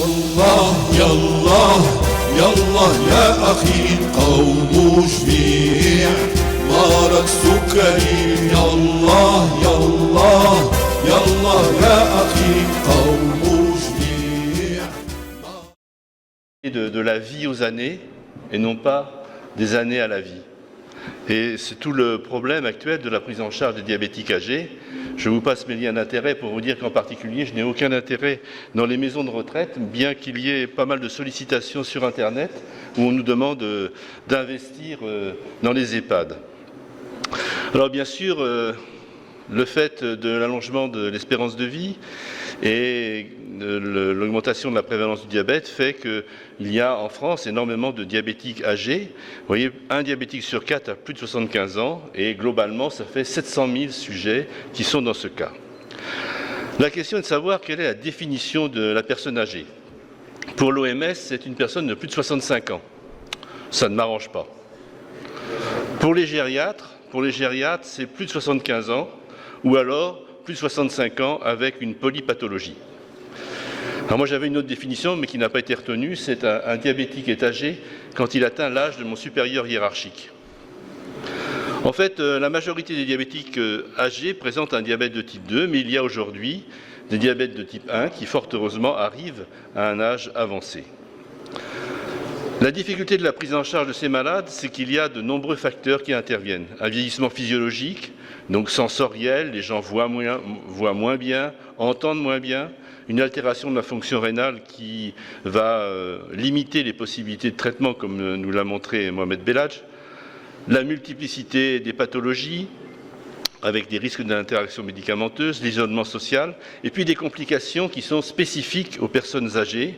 يالله يالله يالله يا أخي قوم جميع مرض سكري يالله يالله يالله يا أخي قوم جميع. De la vie aux années et non pas des années à la vie. Et c'est tout le problème actuel de la prise en charge des diabétiques âgés. Je vous passe mes liens d'intérêt pour vous dire qu'en particulier, je n'ai aucun intérêt dans les maisons de retraite, bien qu'il y ait pas mal de sollicitations sur Internet où on nous demande d'investir dans les EHPAD. Alors bien sûr, le fait de l'allongement de l'espérance de vie et l'augmentation de la prévalence du diabète fait qu'il y a en France énormément de diabétiques âgés. Vous voyez, un diabétique sur 4 a plus de 75 ans et globalement, ça fait 700 000 sujets qui sont dans ce cas. La question est de savoir quelle est la définition de la personne âgée. Pour l'OMS, c'est une personne de plus de 65 ans. Ça ne m'arrange pas. Pour les gériatres, c'est plus de 75 ans ou alors plus de 65 ans avec une polypathologie. Alors moi j'avais une autre définition mais qui n'a pas été retenue, c'est un diabétique est âgé quand il atteint l'âge de mon supérieur hiérarchique. En fait, la majorité des diabétiques âgés présentent un diabète de type 2, mais il y a aujourd'hui des diabètes de type 1 qui fort heureusement arrivent à un âge avancé. La difficulté de la prise en charge de ces malades, c'est qu'il y a de nombreux facteurs qui interviennent. Un vieillissement physiologique, donc sensoriel, les gens voient moins bien, entendent moins bien, une altération de la fonction rénale qui va limiter les possibilités de traitement, comme nous l'a montré Mohamed Belhadj, la multiplicité des pathologies, avec des risques d'interaction médicamenteuse, l'isolement social, et puis des complications qui sont spécifiques aux personnes âgées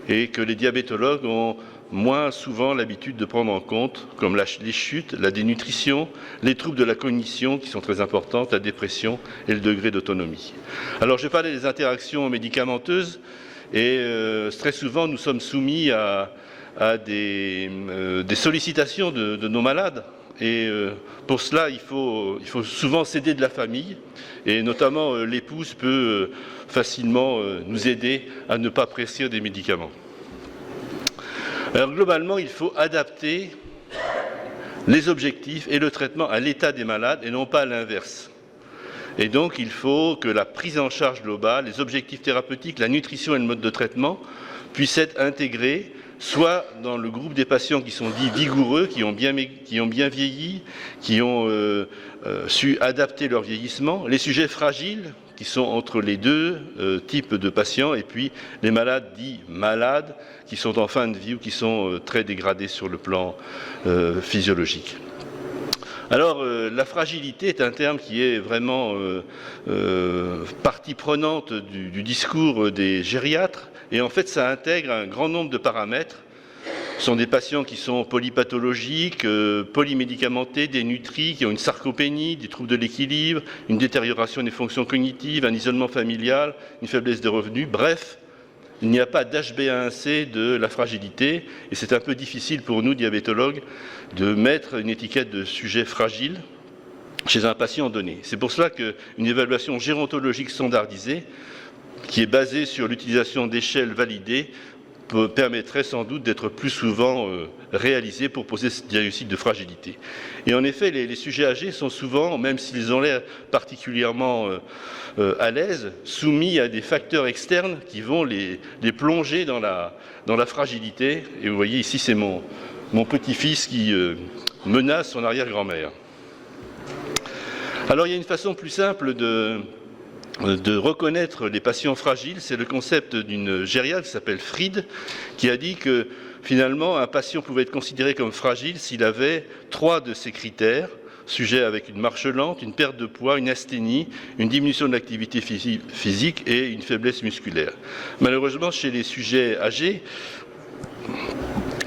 et que les diabétologues ont moins souvent l'habitude de prendre en compte, comme les chutes, la dénutrition, les troubles de la cognition qui sont très importantes, la dépression et le degré d'autonomie. Alors je parlais des interactions médicamenteuses et très souvent nous sommes soumis à des sollicitations de nos malades. Et pour cela, il faut souvent s'aider de la famille et notamment l'épouse peut facilement nous aider à ne pas prescrire des médicaments. Alors globalement, il faut adapter les objectifs et le traitement à l'état des malades et non pas à l'inverse. Et donc il faut que la prise en charge globale, les objectifs thérapeutiques, la nutrition et le mode de traitement puissent être intégrés soit dans le groupe des patients qui sont dits vigoureux, qui ont bien vieilli, qui ont su adapter leur vieillissement, les sujets fragiles qui sont entre les deux types de patients et puis les malades dits malades qui sont en fin de vie ou qui sont très dégradés sur le plan physiologique. Alors, la fragilité est un terme qui est vraiment partie prenante du discours des gériatres et en fait ça intègre un grand nombre de paramètres. Ce sont des patients qui sont polypathologiques, polymédicamentés, dénutris, qui ont une sarcopénie, des troubles de l'équilibre, une détérioration des fonctions cognitives, un isolement familial, une faiblesse des revenus, bref, il n'y a pas d'HbA1c de la fragilité et c'est un peu difficile pour nous, diabétologues, de mettre une étiquette de sujet fragile chez un patient donné. C'est pour cela qu'une évaluation gérontologique standardisée, qui est basée sur l'utilisation d'échelles validées, permettrait sans doute d'être plus souvent réalisée pour poser ce diagnostic de fragilité. Et en effet, les sujets âgés sont souvent, même s'ils ont l'air particulièrement à l'aise, soumis à des facteurs externes qui vont les plonger dans la fragilité. Et vous voyez ici, c'est mon petit-fils qui menace son arrière-grand-mère. Alors il y a une façon plus simple de reconnaître les patients fragiles, c'est le concept d'une gériatre qui s'appelle Fried, qui a dit que finalement un patient pouvait être considéré comme fragile s'il avait 3 de ces critères, sujet avec une marche lente, une perte de poids, une asthénie, une diminution de l'activité physique et une faiblesse musculaire. Malheureusement, chez les sujets âgés,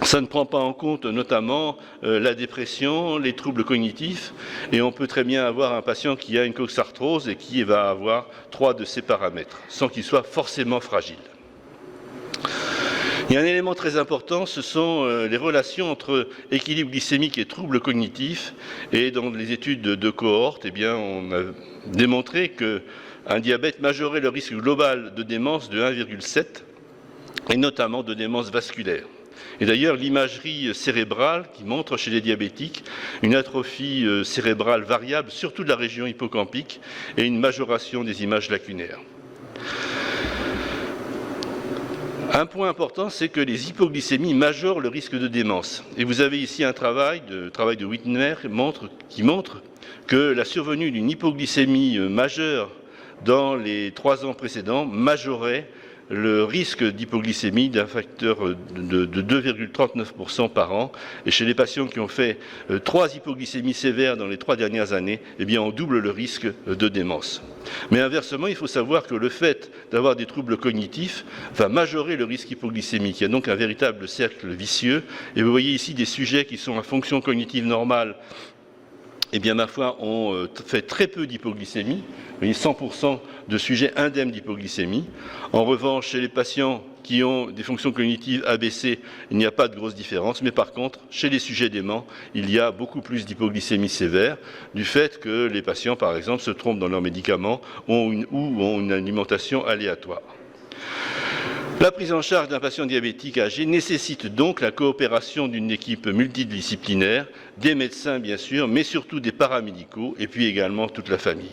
ça ne prend pas en compte notamment la dépression, les troubles cognitifs et on peut très bien avoir un patient qui a une coxarthrose et qui va avoir 3 de ces paramètres sans qu'il soit forcément fragile. Il y a un élément très important, ce sont les relations entre équilibre glycémique et troubles cognitifs et dans les études de cohorte, eh bien, on a démontré qu'un diabète majorait le risque global de démence de 1,7 et notamment de démence vasculaire. Et d'ailleurs, l'imagerie cérébrale qui montre chez les diabétiques une atrophie cérébrale variable, surtout de la région hippocampique, et une majoration des images lacunaires. Un point important, c'est que les hypoglycémies majorent le risque de démence. Et vous avez ici un travail de Whitner qui montre que la survenue d'une hypoglycémie majeure dans les 3 ans précédents majorait le risque d'hypoglycémie d'un facteur de 2,39% par an. Et chez les patients qui ont fait 3 hypoglycémies sévères dans les 3 dernières années, eh bien, on double le risque de démence. Mais inversement, il faut savoir que le fait d'avoir des troubles cognitifs va majorer le risque hypoglycémique. Il y a donc un véritable cercle vicieux. Et vous voyez ici des sujets qui sont à fonction cognitive normale, eh bien, ma foi, on fait très peu d'hypoglycémie. Vous voyez, 100% de sujets indemnes d'hypoglycémie. En revanche, chez les patients qui ont des fonctions cognitives abaissées, il n'y a pas de grosse différence. Mais par contre, chez les sujets déments, il y a beaucoup plus d'hypoglycémie sévère du fait que les patients, par exemple, se trompent dans leurs médicaments ou ont une alimentation aléatoire. La prise en charge d'un patient diabétique âgé nécessite donc la coopération d'une équipe multidisciplinaire, des médecins bien sûr, mais surtout des paramédicaux et puis également toute la famille.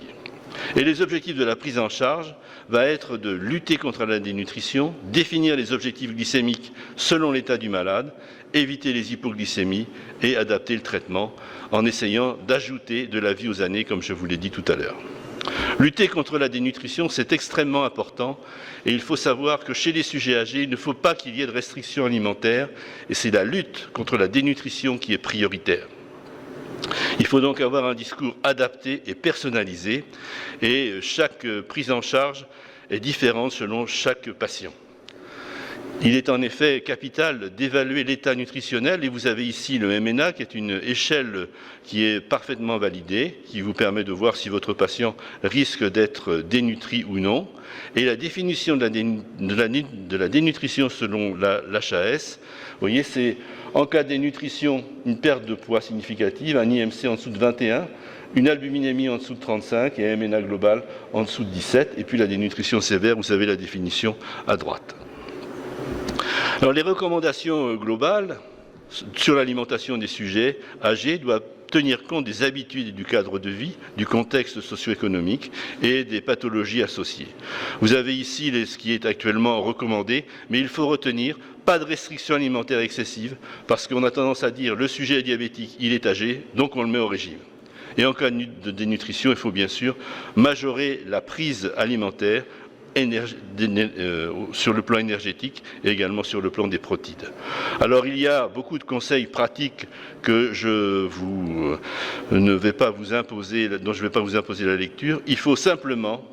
Et les objectifs de la prise en charge va être de lutter contre la dénutrition, définir les objectifs glycémiques selon l'état du malade, éviter les hypoglycémies et adapter le traitement en essayant d'ajouter de la vie aux années, comme je vous l'ai dit tout à l'heure. Lutter contre la dénutrition, c'est extrêmement important et il faut savoir que chez les sujets âgés, il ne faut pas qu'il y ait de restrictions alimentaires et c'est la lutte contre la dénutrition qui est prioritaire. Il faut donc avoir un discours adapté et personnalisé et chaque prise en charge est différente selon chaque patient. Il est en effet capital d'évaluer l'état nutritionnel et vous avez ici le MNA qui est une échelle qui est parfaitement validée, qui vous permet de voir si votre patient risque d'être dénutri ou non. Et la définition de la dénutrition selon l'HAS, vous voyez, c'est en cas de dénutrition, une perte de poids significative, un IMC en dessous de 21, une albuminémie en dessous de 35 et un MNA global en dessous de 17. Et puis la dénutrition sévère, vous avez la définition à droite. Alors, les recommandations globales sur l'alimentation des sujets âgés doivent tenir compte des habitudes et du cadre de vie, du contexte socio-économique et des pathologies associées. Vous avez ici ce qui est actuellement recommandé, mais il faut retenir pas de restrictions alimentaires excessives parce qu'on a tendance à dire le sujet est diabétique, il est âgé, donc on le met au régime. Et en cas de dénutrition, il faut bien sûr majorer la prise alimentaire sur le plan énergétique et également sur le plan des protides. Alors il y a beaucoup de conseils pratiques que dont je ne vais pas vous imposer la lecture. Il faut simplement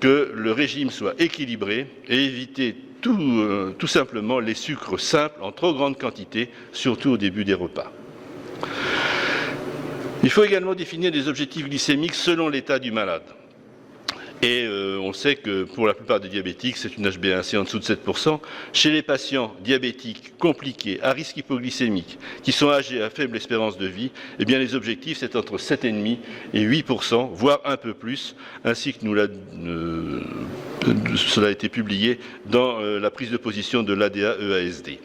que le régime soit équilibré et éviter tout simplement les sucres simples en trop grande quantité, surtout au début des repas. Il faut également définir des objectifs glycémiques selon l'état du malade. Et on sait que pour la plupart des diabétiques, c'est une HbA1c en dessous de 7%. Chez les patients diabétiques compliqués, à risque hypoglycémique, qui sont âgés à faible espérance de vie, eh bien les objectifs, c'est entre 7,5 et 8%, voire un peu plus, ainsi que cela a été publié dans la prise de position de l'ADA-EASD.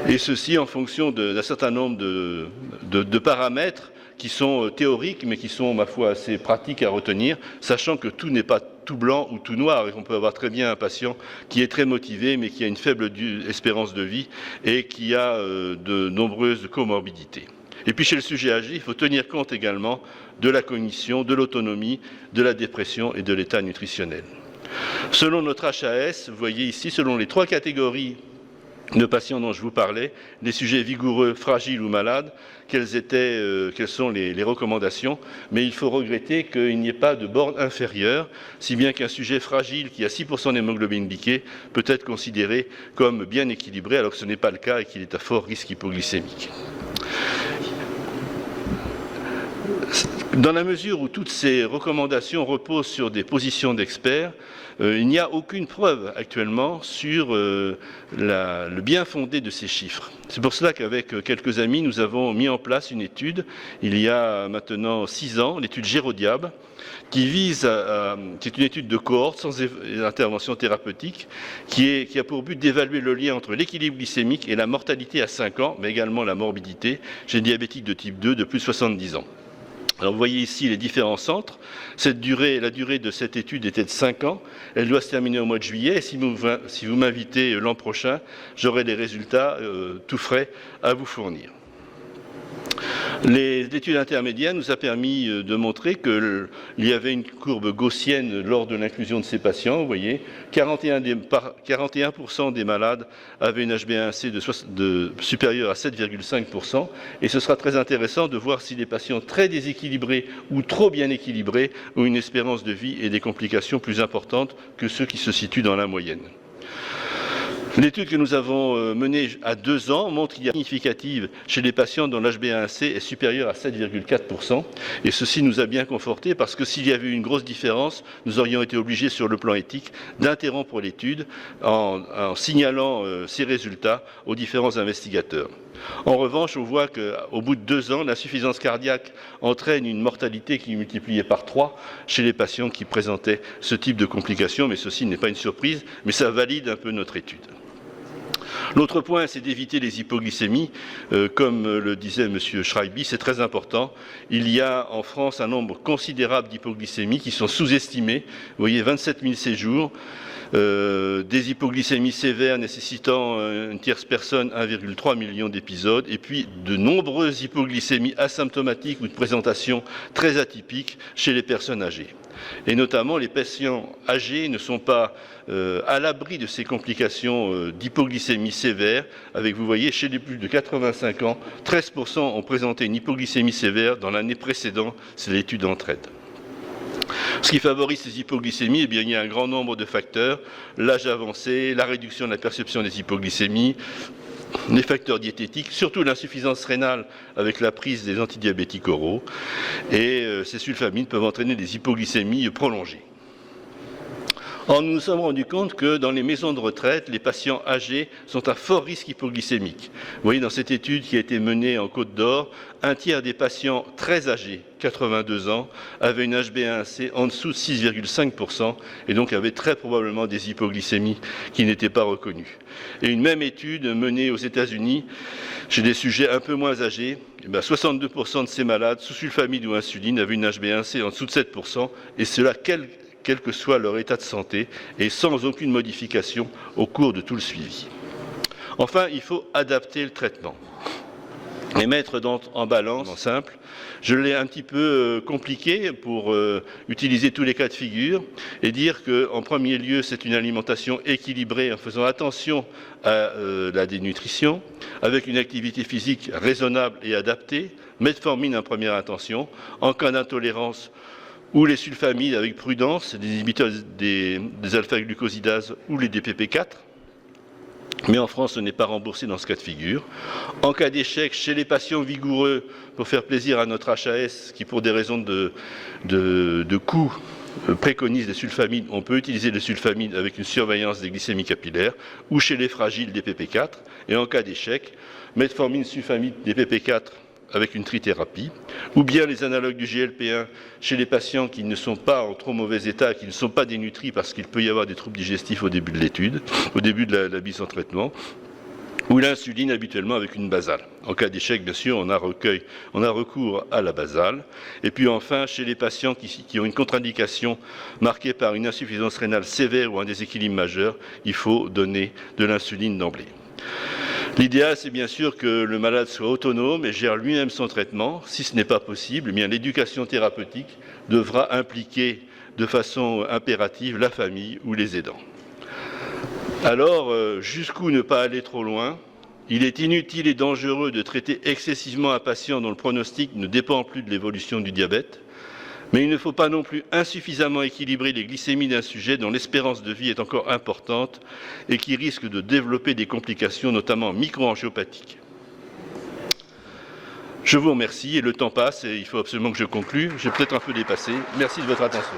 Et ceci en fonction d'un certain nombre de paramètres qui sont théoriques, mais qui sont, ma foi, assez pratiques à retenir, sachant que tout n'est pas tout blanc ou tout noir, et qu'on peut avoir très bien un patient qui est très motivé, mais qui a une faible espérance de vie et qui a de nombreuses comorbidités. Et puis chez le sujet âgé, il faut tenir compte également de la cognition, de l'autonomie, de la dépression et de l'état nutritionnel. Selon notre HAS, vous voyez ici, selon les 3 catégories de patients dont je vous parlais, les sujets vigoureux, fragiles ou malades, quelles sont les recommandations, mais il faut regretter qu'il n'y ait pas de borne inférieure, si bien qu'un sujet fragile qui a 6% d'hémoglobine glyquée peut être considéré comme bien équilibré, alors que ce n'est pas le cas et qu'il est à fort risque hypoglycémique. Dans la mesure où toutes ces recommandations reposent sur des positions d'experts, il n'y a aucune preuve actuellement sur le bien fondé de ces chiffres. C'est pour cela qu'avec quelques amis, nous avons mis en place une étude, il y a maintenant 6 ans, l'étude Gérodiable, qui est une étude de cohorte sans intervention thérapeutique, qui a pour but d'évaluer le lien entre l'équilibre glycémique et la mortalité à 5 ans, mais également la morbidité chez les diabétiques de type 2 de plus de 70 ans. Alors vous voyez ici les différents centres. La durée de cette étude était de 5 ans. Elle doit se terminer au mois de juillet. Et si vous m'invitez l'an prochain, j'aurai les résultats tout frais à vous fournir. L'étude intermédiaire nous a permis de montrer qu'il y avait une courbe gaussienne lors de l'inclusion de ces patients. Vous voyez, 41% des malades avaient une HbA1c supérieure à 7,5%. Et ce sera très intéressant de voir si les patients très déséquilibrés ou trop bien équilibrés ont une espérance de vie et des complications plus importantes que ceux qui se situent dans la moyenne. L'étude que nous avons menée à 2 ans montre qu'il y a une significative chez les patients dont l'HbA1c est supérieur à 7,4%. Et ceci nous a bien confortés parce que s'il y avait eu une grosse différence, nous aurions été obligés sur le plan éthique d'interrompre l'étude en signalant ces résultats aux différents investigateurs. En revanche, on voit qu'au bout de 2 ans, l'insuffisance cardiaque entraîne une mortalité qui est multipliée par 3 chez les patients qui présentaient ce type de complications, mais ceci n'est pas une surprise, mais ça valide un peu notre étude. L'autre point, c'est d'éviter les hypoglycémies. Comme le disait M. Schreiby, c'est très important. Il y a en France un nombre considérable d'hypoglycémies qui sont sous-estimées. Vous voyez, 27 000 séjours. Des hypoglycémies sévères nécessitant une tierce personne 1,3 million d'épisodes, et puis de nombreuses hypoglycémies asymptomatiques ou de présentation très atypiques chez les personnes âgées. Et notamment, les patients âgés ne sont pas à l'abri de ces complications d'hypoglycémie sévère. Avec, vous voyez, chez les plus de 85 ans, 13% ont présenté une hypoglycémie sévère dans l'année précédente, c'est l'étude Entraide. Ce qui favorise ces hypoglycémies, eh bien, il y a un grand nombre de facteurs, l'âge avancé, la réduction de la perception des hypoglycémies, les facteurs diététiques, surtout l'insuffisance rénale avec la prise des antidiabétiques oraux, et ces sulfamines peuvent entraîner des hypoglycémies prolongées. Or, nous nous sommes rendus compte que dans les maisons de retraite, les patients âgés sont à fort risque hypoglycémique. Vous voyez, dans cette étude qui a été menée en Côte d'Or, 1/3 des patients très âgés, 82 ans, avaient une HbA1c en dessous de 6,5% et donc avaient très probablement des hypoglycémies qui n'étaient pas reconnues. Et une même étude menée aux États-Unis chez des sujets un peu moins âgés, 62% de ces malades sous sulfamide ou insuline avaient une HbA1c en dessous de 7%, et cela quel que soit leur état de santé et sans aucune modification au cours de tout le suivi. Enfin, il faut adapter le traitement et mettre en balance simple. Je l'ai un petit peu compliqué pour utiliser tous les cas de figure et dire qu'en premier lieu, c'est une alimentation équilibrée en faisant attention à la dénutrition, avec une activité physique raisonnable et adaptée, metformine en première intention, en cas d'intolérance ou les sulfamides avec prudence, des inhibiteurs des alpha-glucosidases ou les DPP4. Mais en France, ce n'est pas remboursé dans ce cas de figure. En cas d'échec, chez les patients vigoureux, pour faire plaisir à notre HAS, qui pour des raisons de coût préconise des sulfamides, on peut utiliser le sulfamide avec une surveillance des glycémies capillaires, ou chez les fragiles, DPP4. Et en cas d'échec, metformine, sulfamide, DPP4, avec une trithérapie, ou bien les analogues du GLP-1 chez les patients qui ne sont pas en trop mauvais état, qui ne sont pas dénutris parce qu'il peut y avoir des troubles digestifs au début de l'étude, au début de la mise en traitement, ou l'insuline habituellement avec une basale. En cas d'échec, bien sûr, on a recours à la basale. Et puis enfin, chez les patients qui ont une contre-indication marquée par une insuffisance rénale sévère ou un déséquilibre majeur, il faut donner de l'insuline d'emblée. L'idéal, c'est bien sûr que le malade soit autonome et gère lui-même son traitement. Si ce n'est pas possible, eh bien, l'éducation thérapeutique devra impliquer de façon impérative la famille ou les aidants. Alors, jusqu'où ne pas aller trop loin? Il est inutile et dangereux de traiter excessivement un patient dont le pronostic ne dépend plus de l'évolution du diabète. Mais il ne faut pas non plus insuffisamment équilibrer les glycémies d'un sujet dont l'espérance de vie est encore importante et qui risque de développer des complications, notamment microangiopathiques. Je vous remercie et le temps passe et il faut absolument que je conclue. J'ai peut-être un peu dépassé. Merci de votre attention.